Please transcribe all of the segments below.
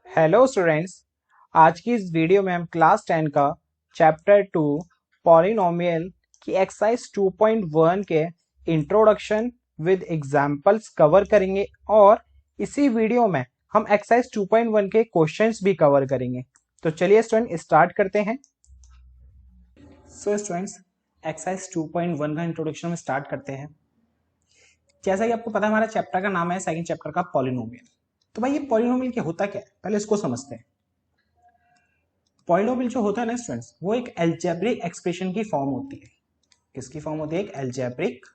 Hello students. आज की इस वीडियो में हम क्लास 10 का चैप्टर 2 पॉलिनोमियल की एक्सरसाइज 2.1 के इंट्रोडक्शन विद एग्जांपल्स कवर करेंगे और इसी वीडियो में हम एक्सरसाइज 2.1 के क्वेश्चंस भी कवर करेंगे। तो चलिए स्टूडेंट स्टार्ट करते हैं। सो स्टूडेंट्स, एक्सरसाइज 2.1 का इंट्रोडक्शन में स्टार्ट करते हैं। जैसा कि आपको पता है, हमारा चैप्टर का नाम है सेकंड चैप्टर का पॉलिनोमियल। तो भाई ये पॉलिनोमियल क्या होता क्या है, पहले इसको समझते हैं। पॉलिनोमियल जो होता है ना स्टूडेंट्स, वो एक अलजेब्रिक एक्सप्रेशन की फॉर्म होती है। किसकी फॉर्म होती है? एक अलजेब्रिक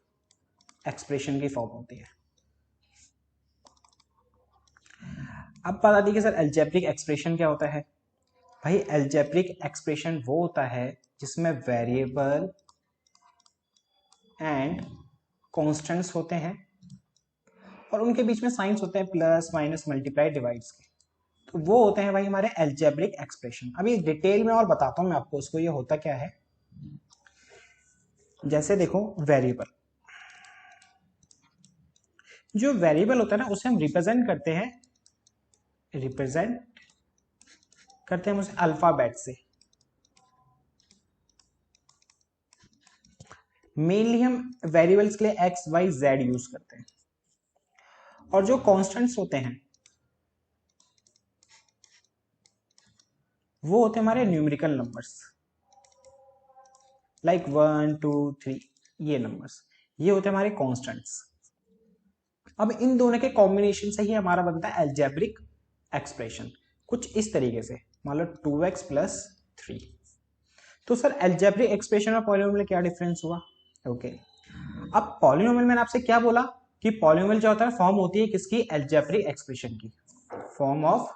एक्सप्रेशन की फॉर्म होती है। अब बता दी कि सर अलजेब्रिक एक्सप्रेशन क्या होता है। भाई अलजेब्रिक एक्सप्रेशन वो होता है जिसमें वेरिएबल एंड कॉन्स्टेंट्स होते हैं और उनके बीच में साइंस होते हैं प्लस माइनस मल्टीप्लाई डिवाइड्स के। तो वो होते हैं भाई हमारे अलजेब्रिक एक्सप्रेशन। अभी डिटेल में और बताता हूं मैं आपको उसको, ये होता क्या है। जैसे देखो, वेरिएबल, जो वेरिएबल होता है ना उसे हम रिप्रेजेंट करते हैं उसे अल्फाबेट से। मेनली हम वेरिएबल्स के लिए एक्स वाई जेड यूज करते हैं। और जो कांस्टेंट्स होते हैं वो होते हैं हमारे न्यूमेरिकल नंबर्स, लाइक 1 2 3। ये नंबर्स, ये होते हैं हमारे कांस्टेंट्स। अब इन दोनों के कॉम्बिनेशन से ही हमारा बनता है अलजेब्रिक एक्सप्रेशन। कुछ इस तरीके से, मान लो 2x प्लस 3। तो सर अलजेब्रिक एक्सप्रेशन और पॉलिनोमियल में क्या डिफरेंस हुआ? ओके, अब पॉलिनोमियल मैंने आपसे क्या बोला कि पॉलिनोमियल जो होता है फॉर्म होती है किसकी? अलजेब्रिक एक्सप्रेशन की, फॉर्म ऑफ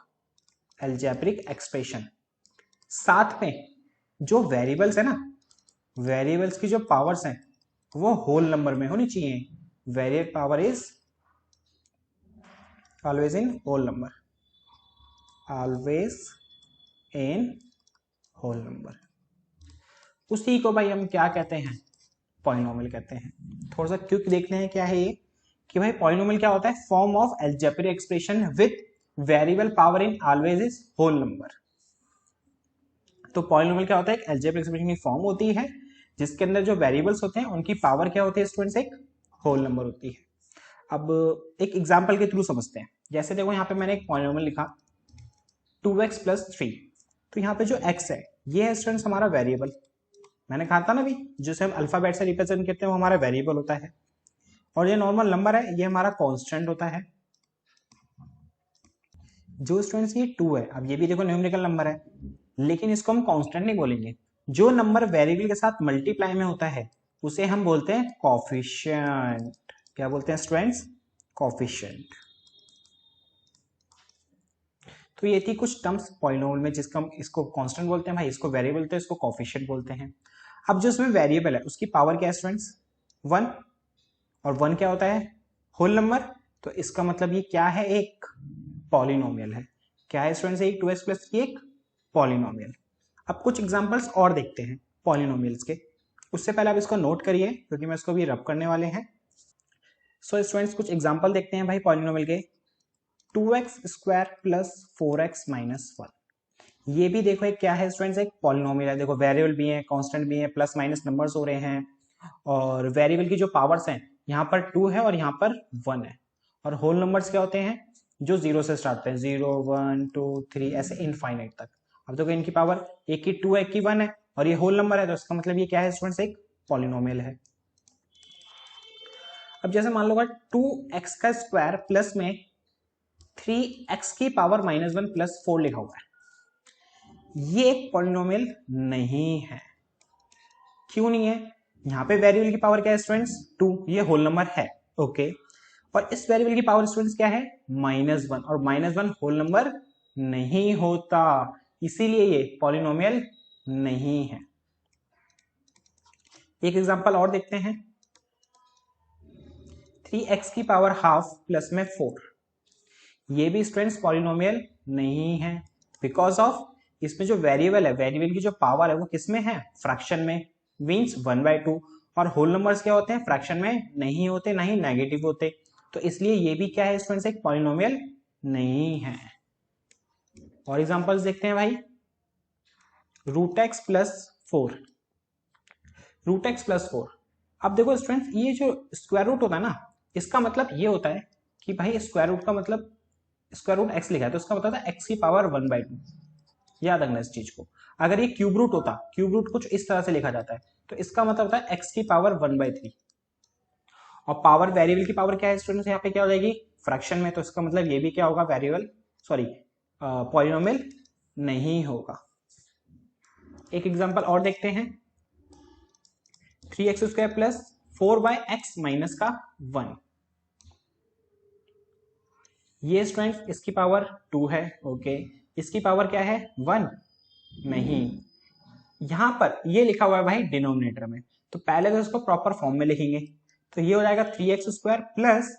अलजेब्रिक एक्सप्रेशन। साथ में जो वेरिएबल्स है ना, वेरिएबल्स की जो पावर्स हैं वो होल नंबर में होनी चाहिए। Variable power is always in whole number, always in whole number. उसी को भाई हम क्या कहते हैं? पॉलिनोमियल कहते हैं। थोड़ा सा क्विक देखते हैं क्या है ये, कि भाई पॉलिनोमियल क्या होता है? Form of algebraic expression with variable power in always is whole number. तो पॉलिनोमियल क्या होता है? एक अलजेब्रिक एक्सप्रेशन की फॉर्म होती है जिसके अंदर जो वेरिएबल्स होते हैं उनकी पावर क्या होती है स्टूडेंट्स? एक होल नंबर होती है। अब एक एग्जांपल के थ्रू समझते हैं। जैसे देखो, यहाँ पे मैंने एक पॉलिनोमियल लिखा 2x प्लस 3। तो यहाँ पे जो x है ये है स्टूडेंट्स हमारा वेरिएबल। मैंने कहा था ना अभी, जिसे हम अल्फाबेट से रिप्रेजेंट करते हैं वो हमारा वेरिएबल होता है। और ये नॉर्मल नंबर है, ये हमारा कांस्टेंट होता है। जो स्टूडेंट्स ये 2 है, अब ये भी देखो न्यूमेरिकल नंबर है, लेकिन इसको हम कांस्टेंट नहीं बोलेंगे। जो नंबर वेरिएबल के साथ मल्टीप्लाई में होता है उसे हम बोलते हैं कोफिशिएंट। क्या बोलते हैं स्टूडेंट्स? कोफिशिएंट। तो ये थी कुछ टर्म्स पॉलिनोमियल में, जिसका हम इसको कांस्टेंट बोलते हैं भाई, इसको वेरिएबल बोलते हैं, इसको कोफिशिएंट बोलते हैं। अब जो इसमें वेरिएबल है उसकी पावर क्या है स्टूडेंट्स? 1। और 1 क्या होता है? Whole number. तो इसका मतलब ये क्या है? एक पॉलिनोमियल है। क्या है स्टूडेंट्स? एक 2x प्लस की एक पॉलिनोमियल। अब कुछ एग्जांपल्स और देखते हैं पॉलिनोमियल्स के। उससे पहले आप इसको नोट करिए क्योंकि मैं इसको भी रब करने वाले हैं। सो स्टूडेंट्स, कुछ एग्जांपल देखते हैं भाई पॉलिनोमियल के। 2x square plus 4x minus 1। ये भी देखो एक क्या है स्टूडेंट्स? एक पॉलिनोमियल है। देखो वेरिएबल भी है, कांस्टेंट भी है, प्लस माइनस नंबर्स हो रहे हैं। और वेरिएबल की जो पावर्स हैं यहाँ पर 2 है और यहाँ पर 1 है। और होल नंबर्स क्या होते हैं? जो 0 से स्टार्ट होते हैं, 0 1 2 3 ऐसे इनफाइनाइट तक। अब देखो इनकी पावर, एक की 2 है, एक की 1 है, और ये होल नंबर है, तो इसका मतलब ये क्या है स्टूडेंट्स? एक पॉलिनोमियल है। अब जैसे मान लो 2x का स्क्वायर प्लस में 3x की पावर माइनस 1 प्लस 4 लिखा हुआ है, ये एक पॉलिनोमियल नहीं है। क्यों नहीं है? यहाँ पे वेरिएबल की पावर क्या है स्टूडेंट्स? 2। ये होल नंबर है, ओके। और इस वेरिएबल की पावर स्टूडेंट्स क्या है? -1। और -1 होल नंबर नहीं होता, इसीलिए ये पॉलिनोमियल नहीं है। एक एग्जांपल और देखते हैं। 3x की पावर हाफ प्लस में 4। ये भी स्टूडेंट्स पॉलिनोमियल नहीं है, बिकॉज ऑफ इसमें जो वेरिएबल है, वेरिएबल की जो पावर है वो किस में है? फ्रैक्शन में, मींस 1/2। और होल नंबर्स क्या होते हैं? फ्रैक्शन में नहीं होते, ना ही नेगेटिव होते। तो इसलिए ये भी क्या है स्टूडेंट्स? एक पॉलिनोमियल नहीं है। और एग्जांपल्स देखते हैं भाई। Root x plus 4, root x plus 4। अब देखो स्टूडेंट्स, ये जो स्क्वायर रूट होता है ना, इसका मतलब ये होता है कि भाई स्क्वायर रूट का मतलब, स्क्वायर रूट एक्स लिखा है तो इसका मतलब है एक्स की पावर 1/2। याद रखना इस चीज को। अगर ये क्यूब रूट होता, क्यूब रूट कुछ इस तरह से लिखा जाता है, तो इसका मतलब होता है एक्स की पावर 1/3। और पावर, वेरिएबल की पावर क्या है स्टूडेंट्स, यहाँ पे क्या हो जाएगी, फ्रैक्शन में, तो इसका मतलब ये भी क्या होगा, वेरिएबल, सॉरी पॉलिनोमियल नहीं होगा। एक एग्जांपल और देखते हैं। 3x² प्लस 4x माइनस का 1। ये स्टूडेंट्स इसकी पावर 2 है, ओके। इसकी पावर क्या है, 1 नहीं। यहां पर ये लिखा हुआ है भाई डिनोमिनेटर में, तो पहले तो इसको प्रॉपर फॉर्म में लिखेंगे। तो ये हो जाएगा 3x² प्लस,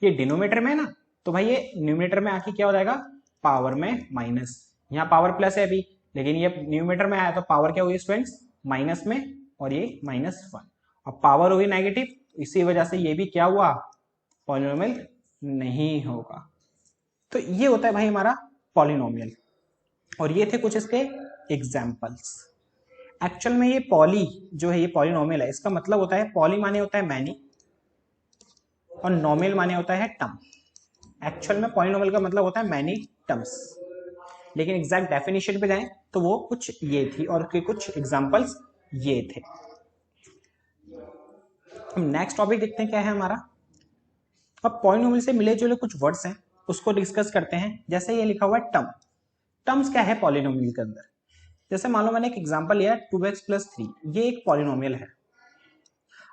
ये डिनोमिनेटर में है ना, तो भाई ये न्यूमिनेटर में आके क्या हो जाएगा, पावर में माइनस। यहाँ पावर प्लस है अभी, लेकिन ये न्यूमिनेटर में आया तो पावर क्या हुई स्टूडेंट्स, माइनस में, और ये -1। और पावर हुई नेगेटिव, इसी वजह से ये भी क्या हुआ, पॉलिनोमियल नहीं होगा। तो ये होता है भाई हमारा पॉलिनोमियल। और ये थे कुछ इसके एग्जाम्पल्स। एक्चुअल में ये पॉली जो है, ये पॉलिनोमियल है, इसका मतलब होता है, पॉली माने होता है मैनी, और नोमियल माने होता है टर्म। एक्चुअल में पॉलिनोमियल का मतलब होता है मैनी टर्म्स, लेकिन एग्जैक्ट डेफिनेशन पे जाएं तो वो कुछ ये थी, और उसके कुछ एग्जांपल्स ये थे। हम नेक्स्ट टॉपिक देखते हैं क्या है हमारा। अब पॉलिनोमियल से मिले जुले कुछ वर्ड्स हैं, उसको डिस्कस करते हैं। जैसे ये लिखा हुआ है टर्म। टर्म्स क्या है पॉलिनोमियल के अंदर, जैसे मान लो मैंने एक एग्जांपल लिया 2x प्लस 3, ये एक पॉलिनोमियल है।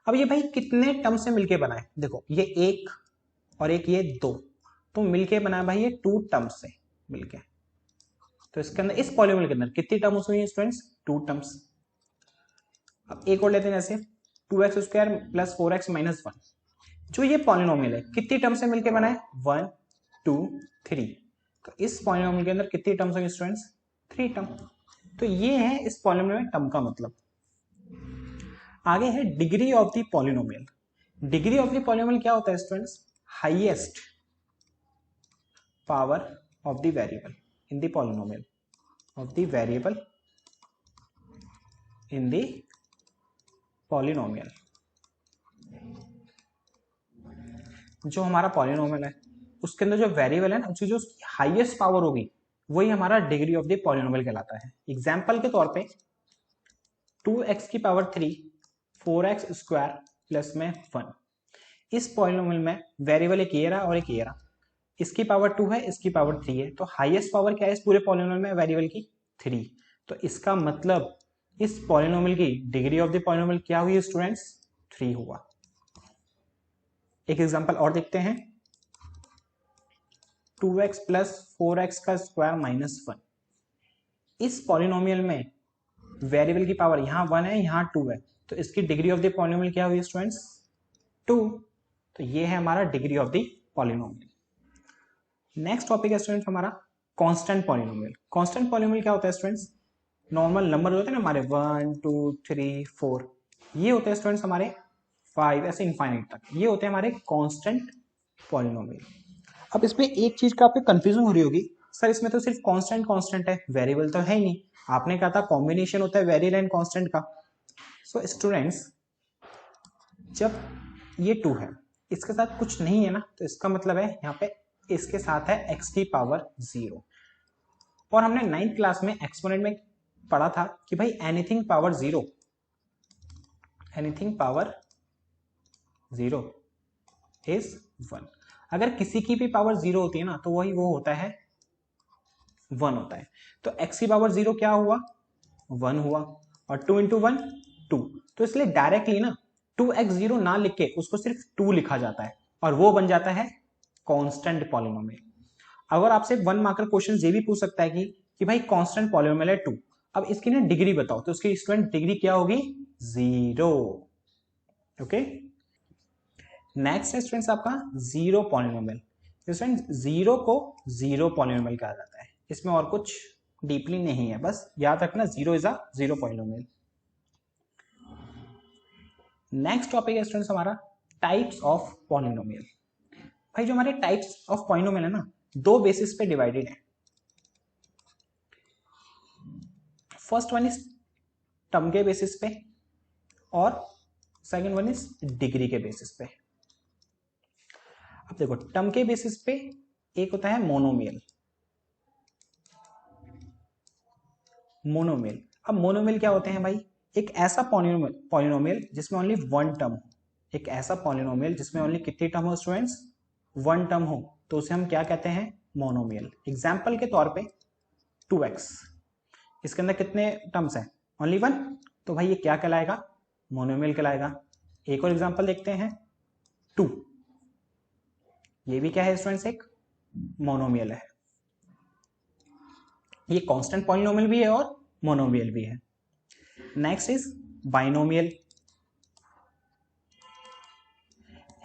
अब ये भाई कितने टर्म से मिलके बना है, देखो ये एक और एक ये दो, तो मिलके बना है भाई ये 2 टर्म्स से मिलके। तो इसके अंदर, इस पॉलिनोमियल के अंदर कितनी टर्म्स हुई है स्टूडेंट्स, 2 टर्म्स। अब एक और लेते हैं, जैसे 2x² प्लस 4x माइनस 1। जो ये पॉलिनोमियल है कितनी टर्म से मिलके बना है, 1 2 3। तो इस पॉलिनोमियल के अंदर कितनी टर्म्स होंगी स्टूडेंट्स, 3 टर्म। तो ये है इस पॉलिनोमियल में टर्म का मतलब। आगे है degree of the polynomial. Degree of the polynomial क्या होता है students, highest power of the variable in the polynomial, of the variable in the polynomial. जो हमारा पॉलिनोमियल है उसके अंदर जो वेरिएबल है ना, उसकी जो हाईएस्ट पावर होगी वही हमारा डिग्री ऑफ द पॉलिनोमियल कहलाता है। एग्जांपल के तौर पे 2x की पावर 3 4x² प्लस में 1। इस पॉलिनोमियल में वेरिएबल एक ये रहा और एक ये रहा, इसकी पावर 2 है, इसकी पावर 3 है, तो हाईएस्ट पावर क्या है इस पूरे पॉलिनोमियल में, वेरिएबल की 3। तो इसका मतलब इस पॉलिनोमियल की डिग्री ऑफ द पॉलिनोमियल क्या हुई स्टूडेंट्स, 3 हुआ। एक एग्जांपल और देखते हैं, 2x प्लस 4x का स्क्वायर माइनस 1। इस पॉलिनोमियल में वेरिएबल की पावर यहाँ 1 है, यहाँ 2 है, तो इसकी डिग्री ऑफ द पॉलिनोमियल क्या हुई स्टूडेंट्स, 2। तो ये है हमारा degree of the polynomial. Next topic है स्टूडेंट्स हमारा कांस्टेंट पॉलिनोमियल। कांस्टेंट पॉलिनोमियल क्या होता है स्टूडेंट्स, नॉर्मल नंबर होते हैं ना हमारे 1 2 3 4, ये होते हैं स्टूडेंट्स हमारे 5 ऐसे इनफाइनाइट तक, ये होते हैं हमारे कांस्टेंट पॉलिनोमियल। अब इसमें एक चीज का आपको कंफ्यूजन हो रही होगी, सर इसमें तो सिर्फ कांस्टेंट कांस्टेंट है, वेरिएबल तो है ही नहीं। आपने कहा था कॉम्बिनेशन होता है वेरिएबल एंड कांस्टेंट का। सो स्टूडेंट्स, जब ये 2 है, इसके साथ कुछ नहीं है ना, तो इसका मतलब है यहाँ पे इसके साथ है x की पावर 0। और हमने 9th क्लास में एक्सपोनेंट में पढ़ा था कि भाई anything power 0, anything power 0 is 1। अगर किसी की भी पावर 0 होती है ना, तो वही वो होता है 1 होता है। तो x की पावर 0 क्या हुआ, 1 हुआ, और 2 इंटू 1 2। तो इसलिए डायरेक्टली ना 2x0 ना लिख के उसको सिर्फ 2 लिखा जाता है, और वो बन जाता है कांस्टेंट पॉलिनोमियल। अगर आपसे 1 मार्कर क्वेश्चन ये भी पूछ सकता है कि भाई कांस्टेंट पॉलिनोमियल है 2, अब इसकी ना डिग्री बताओ, तो उसकी स्टूडेंट डिग्री क्या होगी, 0। ओके, नेक्स्ट है स्टूडेंट्स आपका जीरो पॉलिनोमियल। स्टूडेंट्स जीरो को जीरो पॉलिनोमियल कहा जाता है, इसमें और कुछ डीपली नहीं है, बस याद रखना zero is a zero polynomial. Next topic है स्टूडेंट्स हमारा टाइप्स ऑफ पॉलिनोमियल। भाई जो हमारे टाइप्स ऑफ पॉलिनोमियल है ना, 2 बेसिस पे डिवाइडेड है। फर्स्ट वन इज टर्म के बेसिस पे और सेकंड वन इज डिग्री के बेसिस पे। अब देखो टर्म के बेसिस पे एक होता है मोनोमियल। मोनोमियल, अब मोनोमियल क्या होते हैं भाई? एक ऐसा पॉलिनोमियल जिसमें ओनली वन टर्म हो। एक ऐसा पॉलिनोमियल जिसमें ओनली कितनी टर्म हो स्टूडेंट्स? वन टर्म हो, तो उसे हम क्या कहते हैं? मोनोमियल। एग्जाम्पल के तौर पे 2x, इसके अंदर कितने टर्म्स हैं? ओनली वन, तो भाई ये क्या कहलाएगा? मोनोमियल कहलाएगा। एक और एग्जाम्पल देखते हैं 2, ये भी क्या है स्टूडेंट्स? एक मोनोमियल है। ये कांस्टेंट पॉलिनोमियल भी है और मोनोमियल भी है। Next is binomial.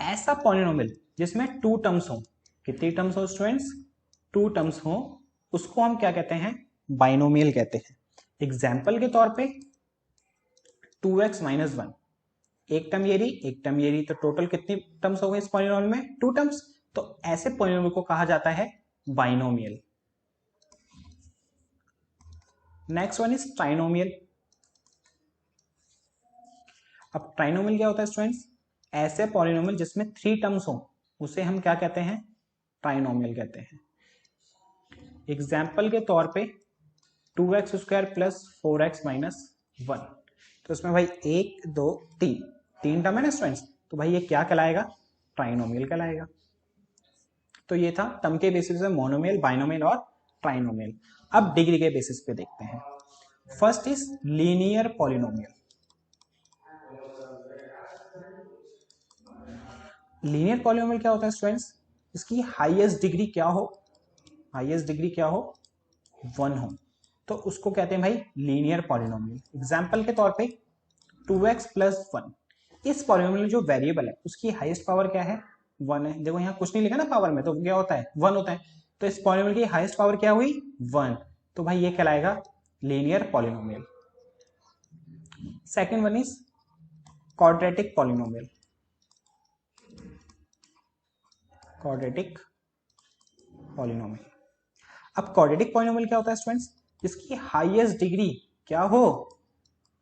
ऐसा पॉलिनोमियल जिसमें टू टर्म्स हो। कितनी टर्म्स हो स्टूडेंट्स? टू टर्म्स हो, उसको हम क्या कहते हैं? बाइनोमियल कहते हैं। एग्जाम्पल के तौर पे 2x - 1, एक टर्म ये रही, एक टर्म ये रही, तो टोटल कितनी टर्म्स हो गई इस पॉलिनोमियल में? Two terms. तो ऐसे पॉलिनोमियल को कहा जाता है binomial. Next one is trinomial. अब ट्राइनोमियल क्या होता है स्टूडेंट्स? ऐसे पॉलिनोमियल जिसमें थ्री टर्म्स हो, उसे हम क्या कहते हैं? ट्राइनोमियल कहते हैं। एग्जाम्पल के तौर पे 2x² + 4x - 1, तो इसमें भाई 1 2 3 तीन टर्म है ना स्टूडेंट्स, तो भाई ये क्या कहलाएगा? ट्राइनोमियल कहलाएगा। तो ये था टर्म के बेसिस पे मोनोमियल, बाइनोमियल और ट्राइनोमियल। अब डिग्री के बेसिस पे देखते हैं। First is linear polynomial. Linear polynomial क्या होता है स्टूडेंट्स? इसकी हाईएस्ट डिग्री क्या हो? हाईएस्ट डिग्री क्या हो? 1 हो, तो उसको कहते हैं भाई लीनियर पॉलिनोमियल। एग्जाम्पल के तौर पे 2x + 1, इस पॉलिनोमियल में जो वेरिएबल है उसकी हाईएस्ट पावर क्या है? 1 है। देखो यहाँ कुछ नहीं लिखा ना पावर में, तो क्या होता है? 1 होता है। तो इस पॉलिनोमियल की हाईएस्ट पावर क्या हुई? 1, तो भाई ये कहलाएगा linear polynomial. Second one is quadratic polynomial. Quadratic polynomial. अब क्वाड्रेटिक पॉलिनोमियल क्या होता है स्टूडेंट्स? जिसकी हाईएस्ट डिग्री क्या हो?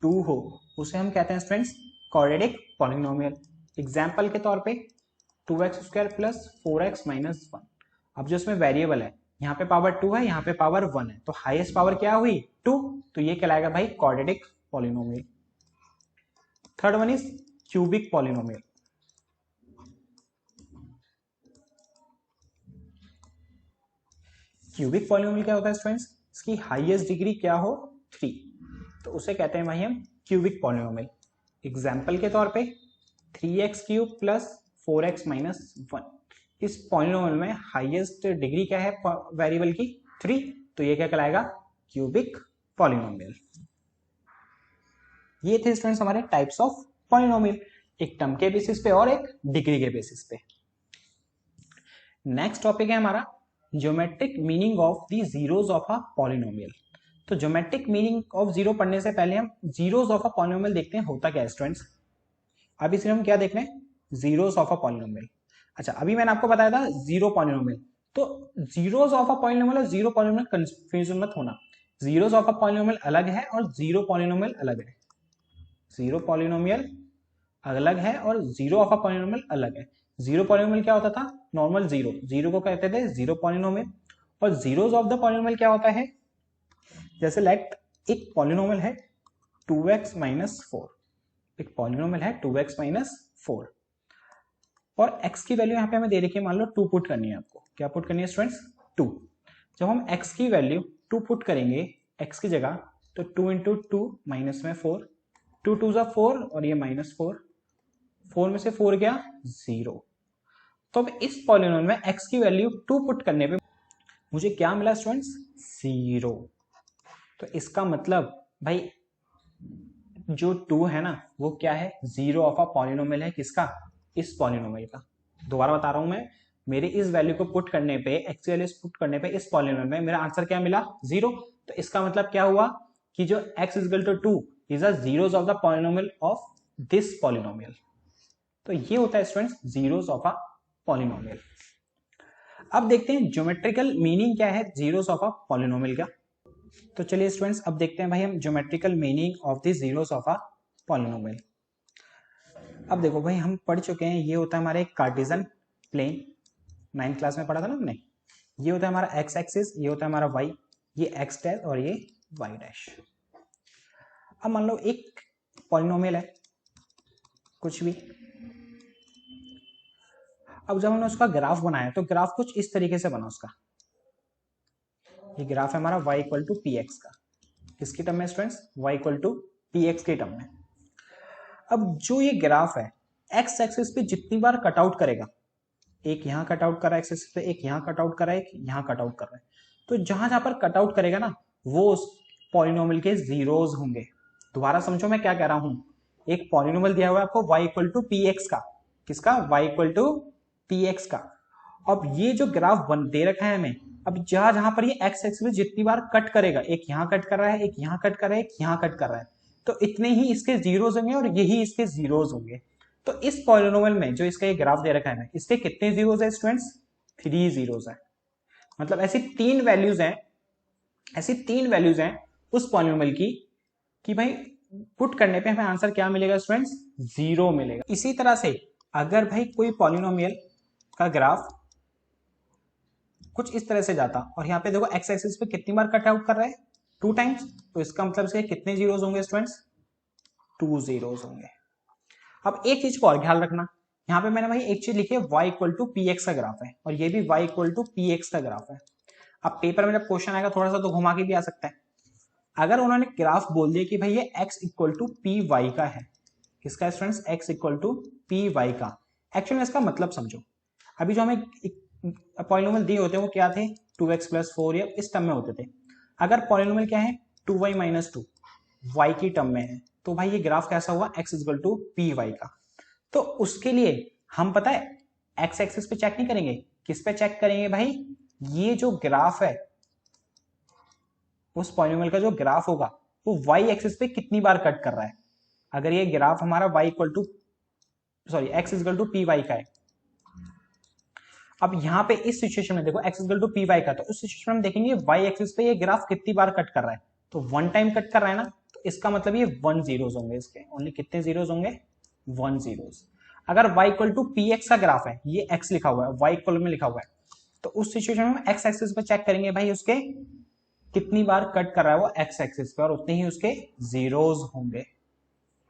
2 हो, उसे हम कहते हैं स्टूडेंट्स क्वाड्रेटिक पॉलिनोमियल। एग्जाम्पल के तौर पे 2x² + 4x - 1। अब जो इसमें वेरिएबल है, यहाँ पे पावर 2 है, यहाँ पे पावर 1 है, तो हाईएस्ट पावर क्या हुई? 2, तो ये कहलाएगा भाई quadratic polynomial. Third one is cubic polynomial. Cubic polynomial क्या होता है स्टूडेंट्स? इसकी हाईएस्ट डिग्री क्या हो? 3, तो उसे कहते हैं भाई हम क्यूबिक पॉलिनोमियल। एग्जाम्पल के तौर पे 3x³ + 4x - 1, इस पॉलिनोमियल में हाईएस्ट डिग्री क्या है वेरिएबल की? 3, तो ये क्या कहलाएगा? Cubic polynomial. ये थे स्टूडेंट्स हमारे टाइप्स ऑफ पॉलिनोमियल, एक टर्म के बेसिस पे और एक डिग्री के बेसिस पे। नेक्स्ट टॉपिक है हमारा geometric meaning of the zeros of a polynomial. तो ज्योमेट्रिक मीनिंग ऑफ जीरो पढ़ने से पहले हम जीरोस ऑफ अ पॉलिनोमियल देखते हैं होता क्या है स्टूडेंट्स। अभी सिर्फ हम क्या देख रहे हैं? Zeros of a polynomial. अच्छा, अभी मैंने आपको बताया था जीरो पॉलिनोमियल, तो जीरोस ऑफ अ पॉलिनोमियल और जीरो पॉलिनोमियल कंफ्यूजन मत होना। जीरोस ऑफ अ पॉलिनोमियल अलग है और जीरो पॉलिनोमियल अलग है। जीरो पॉलिनोमियल अलग है और जीरो ऑफ अ पॉलिनोमियल अलग है। जीरो पॉलिनोमियल क्या होता था? नॉर्मल जीरो, जीरो को कहते थे जीरो पॉलिनोमियल। और जीरोस ऑफ द पॉलिनोमियल क्या होता है? जैसे लेट एक पॉलिनोमियल है 2x - 4, एक पॉलिनोमियल है 2x - 4 और x की वैल्यू यहाँ पे हमें दे रखी है, मान लो 2 पुट करनी है। आपको क्या पुट करनी है स्टूडेंट्स? 2। जब हम x की वैल्यू 2 पुट करेंगे x की जगह, तो 2 × 2 माइनस में 4, 2 2 = 4 और ये -4, 4 में से 4 गया 0। तो अब इस पॉलिनोमियल में x की वैल्यू 2 पुट करने पे मुझे क्या मिला स्टूडेंट्स? 0। तो इसका मतलब भाई जो 2 है ना, वो क्या है? जीरो ऑफ अ पॉलिनोमियल है। किसका? इस पॉलिनोमियल का। दोबारा बता रहा हूं मैं, मेरे इस वैल्यू को पुट करने पे, x की वैल्यू पुट करने पे इस पॉलिनोमियल में मेरा आंसर क्या मिला? 0। तो इसका मतलब क्या हुआ कि जो x = 2 is a zeros of the polynomial of this polynomial. तो ये होता है students zeros of a polynomial. अब देखते हैं ज्योमेट्रिकल मीनिंग क्या है जीरोस ऑफ अ पॉलिनोमियल का। तो चलिए स्टूडेंट्स अब देखते हैं भाई हम geometrical meaning of the zeros of a polynomial. अब देखो भाई हम पढ़ चुके हैं, ये होता है हमारे कार्टेशियन प्लेन, 9th क्लास में पढ़ा था ना हमने। ये होता है हमारा एक्स एक्सिस, ये होता है हमारा वाई, ये एक्स डैश और ये वाई डैश। अब मान लो एक पॉलिनोमियल है कुछ भी। अब जब हमने उसका ग्राफ बनाया तो ग्राफ कुछ इस तरीके से बना उसका। ये ग्राफ है हमारा y equal to p x का। किसकी टर्म में students? y equal to p x की टर्म में। अब जो ये ग्राफ है एक्स एक्सिस पे जितनी बार कट आउट करेगा, एक यहाँ कट आउट कर रहा है एक्स एक्सिस पे, एक यहाँ कट आउट कर रहा है, एक यहाँ कट आउट कर रहा है, तो जहां जहां पर कट आउट करेगा ना वो उस पॉलिनोमियल के जीरोस होंगे। दोबारा समझो मैं क्या कह रहा हूं। एक पॉलिनोमियल दिया हुआ है आपको y equal to p x का। किसका? y equal to p x का। अब ये जो ग्राफ बन दे रखा है हमें, अब जहां जहां पर ये एक्स एक्सिस में जितनी बार कट करेगा, एक यहाँ कट कर रहा है, एक यहाँ कट कर रहा है, एक यहाँ कट कर रहा है, तो इतने ही इसके जीरोस होंगे और यही इसके जीरोस होंगे। तो इस पॉलिनोमियल में जो इसका ये ग्राफ दे रखा है हमें, इसके कितने जीरोस है स्टूडेंट्स? 3 जीरोस है। मतलब ऐसी तीन वैल्यूज हैं, ऐसी तीन वैल्यूज हैं उस पॉलिनोमियल की कि भाई पुट करने पे हमें आंसर क्या मिलेगा स्टूडेंट्स? 0 मिलेगा। इसी तरह से अगर भाई कोई पॉलिनोमियल का ग्राफ कुछ इस तरह से जाता और यहाँ पे देखो एक्स एक्सिस पे कितनी बार कट आउट कर रहा है? 2 टाइम्स, तो इसका मतलब से कितने जीरोस होंगे स्टूडेंट्स? 2 जीरोस होंगे। अब एक चीज को और ख्याल रखना, यहाँ पे मैंने भाई एक चीज लिखी है y equal to p x का ग्राफ है और ये भी y equal to p x का ग्राफ है। अब पेपर में जब क्वेश्चन आएगा थोड़ा सा तो घुमा के भी आ सकता है। अगर उन्होंने ग्राफ बोल दिया कि भाई ये x equal to p y का है, किसका students? x equal to p y का। एक्चुअली में इसका मतलब समझो, अभी जो हमें पॉलिनोमियल दिए होते हैं वो क्या थे? 2x प्लस 4 या इस टर्म में होते थे। अगर पॉलिनोमियल क्या है? 2y माइनस 2 y की टर्म में है, तो भाई ये ग्राफ कैसा हुआ? x equal to p y का। तो उसके लिए हम पता है x एक्सिस पे चेक नहीं करेंगे, किस पे चेक करेंगे भाई? ये जो ग्राफ है उस पॉलिनोमियल का जो ग्राफ होगा वो y एक्सिस पे कितनी बार कट कर रहा है। अगर ये ग्राफ हमारा y equal to x equal to p y का है, अब यहाँ पे इस सिचुएशन में देखो x equal to p y का, तो उस सिचुएशन में हम देखेंगे y एक्सिस पे ये ग्राफ कितनी बार कट कर रहा है, तो 1 टाइम कट कर रहा है ना, तो इसका मतलब ये 1 जीरोस होंगे इसके। ओनली कितने जीरोस होंगे? 1 जीरोस। अगर y equal to p x का ग्राफ है, ये x लिखा हुआ है, y इक्वल में लिखा हुआ है, तो उस सिचुएशन में हम x एक्सिस पे चेक करेंगे भाई उसके कितनी बार कट कर रहा है वो x एक्सिस पे, और उतने ही उसके जीरोस होंगे।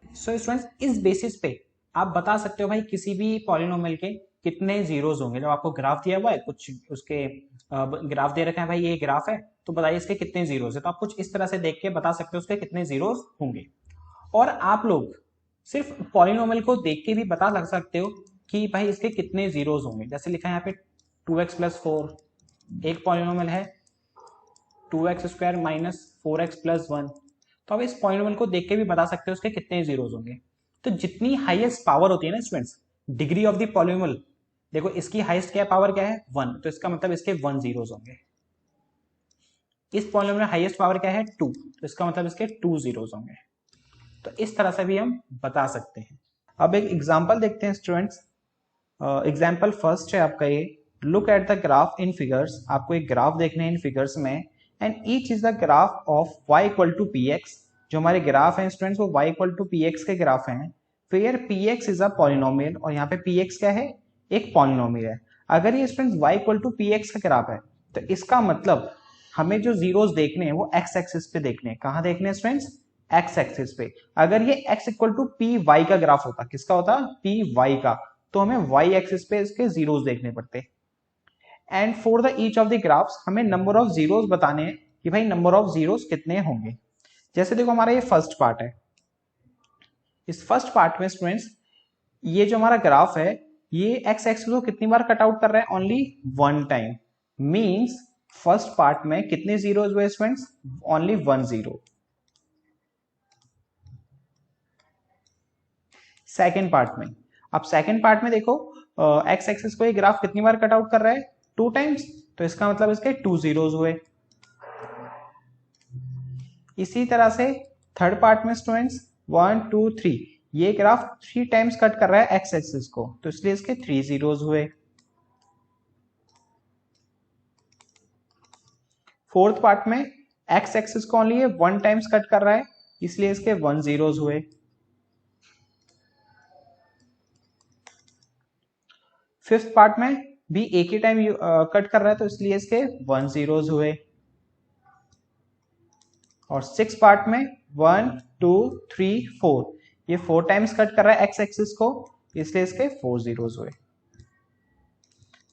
सो स्टूडेंट्स इस बेसिस पे आप बता सकते हो भाई किसी भी पॉलिनोमियल के कितने जीरोस होंगे। जब आपको ग्राफ दिया हुआ है, कुछ उसके ग्राफ दे रखा है, भाई ये ग्राफ है तो बताइए इसके कितने जीरोस है, तो आप कुछ इस तरह से देख के बता सकते हो उसके कितने जीरोस होंगे। और आप लोग सिर्फ पॉलिनोमियल को देख के भी बता लग सकते हो कि भाई इसके कितने जीरोस होंगे। जैसे लिखा है यहाँ पे 2x प्लस 4, एक पॉलिनोमियल है 2x square minus 4x plus 1, तो आप इस पॉलिनोमियल को देख के भी बता सकते हो उसके कितने जीरोस होंगे। तो जितनी हाईएस्ट पावर होती है ना students, degree of the polynomial, देखो इसकी हाईएस्ट क्या पावर क्या है? 1, तो इसका मतलब इसके 1 जीरोस होंगे। इस पॉलिनोमियल में हाईएस्ट पावर क्या है? 2, तो इसका मतलब इसके 2 जीरोस होंगे। तो इस तरह से भी हम बता सकते हैं। अब एक एग्जांपल देखते हैं स्टूडेंट्स। एग्जांपल फर्स्ट है आपका ये, look at the graph in figures. आपको एक ग्राफ देखने हैं इन फिगर्स में, and each is the graph of y equal to p x. जो हमारे ग्राफ हैं स्टूडेंट्स वो y equal to p x के ग्राफ हैं। फिर p x is a polynomial, और यहाँ पे पी एक्स क्या है? एक पॉलिनोमियल है। अगर ये students y equal to p x का ग्राफ है, तो इसका मतलब हमें जो जीरोस देखने हैं वो x एक्सिस पे देखने हैं। कहाँ देखने हैं स्टूडेंट्स? x एक्सिस पे। अगर ये x equal to p y का ग्राफ होता, किसका होता? पी वाई का, तो हमें y एक्सिस पे इसके जीरोस देखने पड़ते। And for the each of the graphs हमें नंबर ऑफ जीरोस बताने हैं कि भाई नंबर ऑफ जीरोस कितने होंगे। जैसे देखो हमारा ये फर्स्ट पार्ट है, इस फर्स्ट पार्ट में स्टूडेंट्स ये जो हमारा ग्राफ है ये एक्स एक्सिस को कितनी बार कट आउट कर रहा है? Only 1 time. Means first part में कितने जीरोस हुए students? Only 1 zero. Second part में, अब सेकेंड पार्ट में देखो एक्स एक्सिस को ये ग्राफ कितनी बार कट आउट कर रहा है? 2 टाइम्स, तो इसका मतलब इसके 2 जीरोस हुए। इसी तरह से थर्ड पार्ट में स्टूडेंट्स 1 2 3, ये ग्राफ 3 टाइम्स कट कर रहा है एक्स एक्सिस को, तो इसलिए इसके 3 जीरोस हुए। फोर्थ पार्ट में एक्स एक्सिस को ओनली ये 1 टाइम्स कट कर रहा है, इसलिए इसके 1 जीरोस हुए। फिफ्थ पार्ट में भी एक ही टाइम कट कर रहा है, तो इसलिए इसके 1 जीरोस हुए। और सिक्स पार्ट में 1 2 3 4, ये 4 टाइम्स कट कर रहा है एक्स एक्सिस को, इसलिए इसके 4 जीरोस हुए।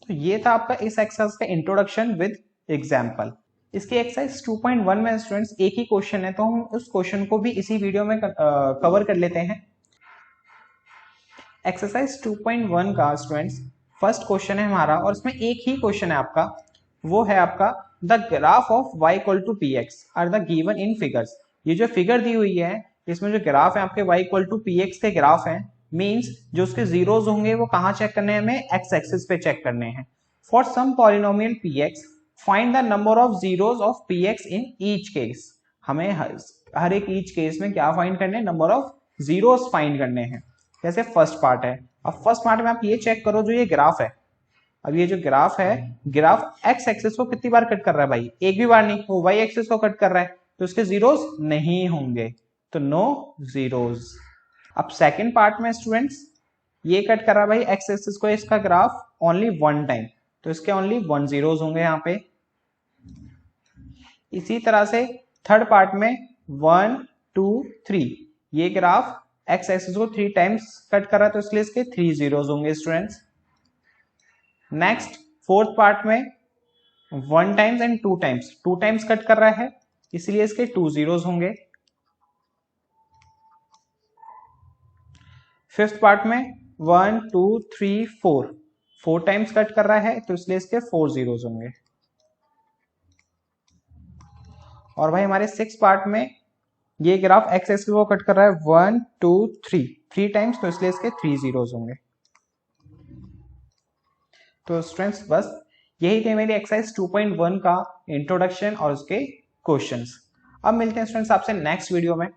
तो ये था आपका इस एक्सरसाइज का इंट्रोडक्शन विद एग्जाम्पल। इसकी एक्सरसाइज 2.1 में स्टूडेंट्स एक ही क्वेश्चन है, तो हम उस क्वेश्चन को भी इसी वीडियो में कवर कर लेते हैं। एक्सरसाइज 2.1 का स्टूडेंट्स फर्स्ट क्वेश्चन है हमारा, और इसमें एक ही क्वेश्चन है आपका, वो है आपका the graph of y equal to p x are the given in figures. ये जो फिगर दी हुई है इसमें जो ग्राफ है आपके y equal to p x के ग्राफ है, मींस जो उसके जीरोस होंगे वो कहाँ चेक करने हैं, हमें एक्स एक्सिस पे चेक करने हैं। For some polynomial p x find the number of zeros of p x in each case. हमें हर एक ईच केस में क्या फाइंड करने हैं, नंबर ऑफ जीरोस फाइंड करने हैं। जैसे फर्स्ट पार्ट है, अब फर्स्ट पार्ट में आप ये चेक करो, जो ये ग्राफ है, अब ये जो ग्राफ है, ग्राफ एक्स एक्सिस को कितनी बार कट कर रहा है भाई, एक भी बार नहीं, वो वाई एक्सिस को कट कर रहा है, तो इसके जीरोस नहीं होंगे, तो नो जीरोस। अब सेकंड पार्ट में स्टूडेंट्स ये कट कर रहा है भाई एक्स एक्सिस को, इसका ग्राफ ओनली 1 टाइम, तो इसके ओनली 1 जीरोस होंगे यहाँ पे। इसी तरह से थर्ड पार्ट में 1 2 3, ये ग्राफ एक्स एक्सिस को 3 टाइम्स कट कर रहा है, तो इसलिए इसके 3 जीरोस होंगे स्टूडेंट्स। नेक्स्ट फोर्थ पार्ट में 1 times and 2 times, 2 times cut कर रहा है, इसलिए इसके 2 जीरोस होंगे। फिफ्थ पार्ट में 1 2 3 4, 4 टाइम्स कट कर रहा है, तो इसलिए इसके 4 जीरोस होंगे। और भाई हमारे सिक्स पार्ट में ये ग्राफ एक्स एक्सिस को कट कर रहा है 1 2 3 टाइम्स, तो इसलिए इसके 3 जीरोस होंगे। तो स्टूडेंट्स बस यही थे मेरी एक्सरसाइज 2.1 का इंट्रोडक्शन और उसके क्वेश्चंस। अब मिलते हैं स्टूडेंट्स आपसे नेक्स्ट वीडियो में।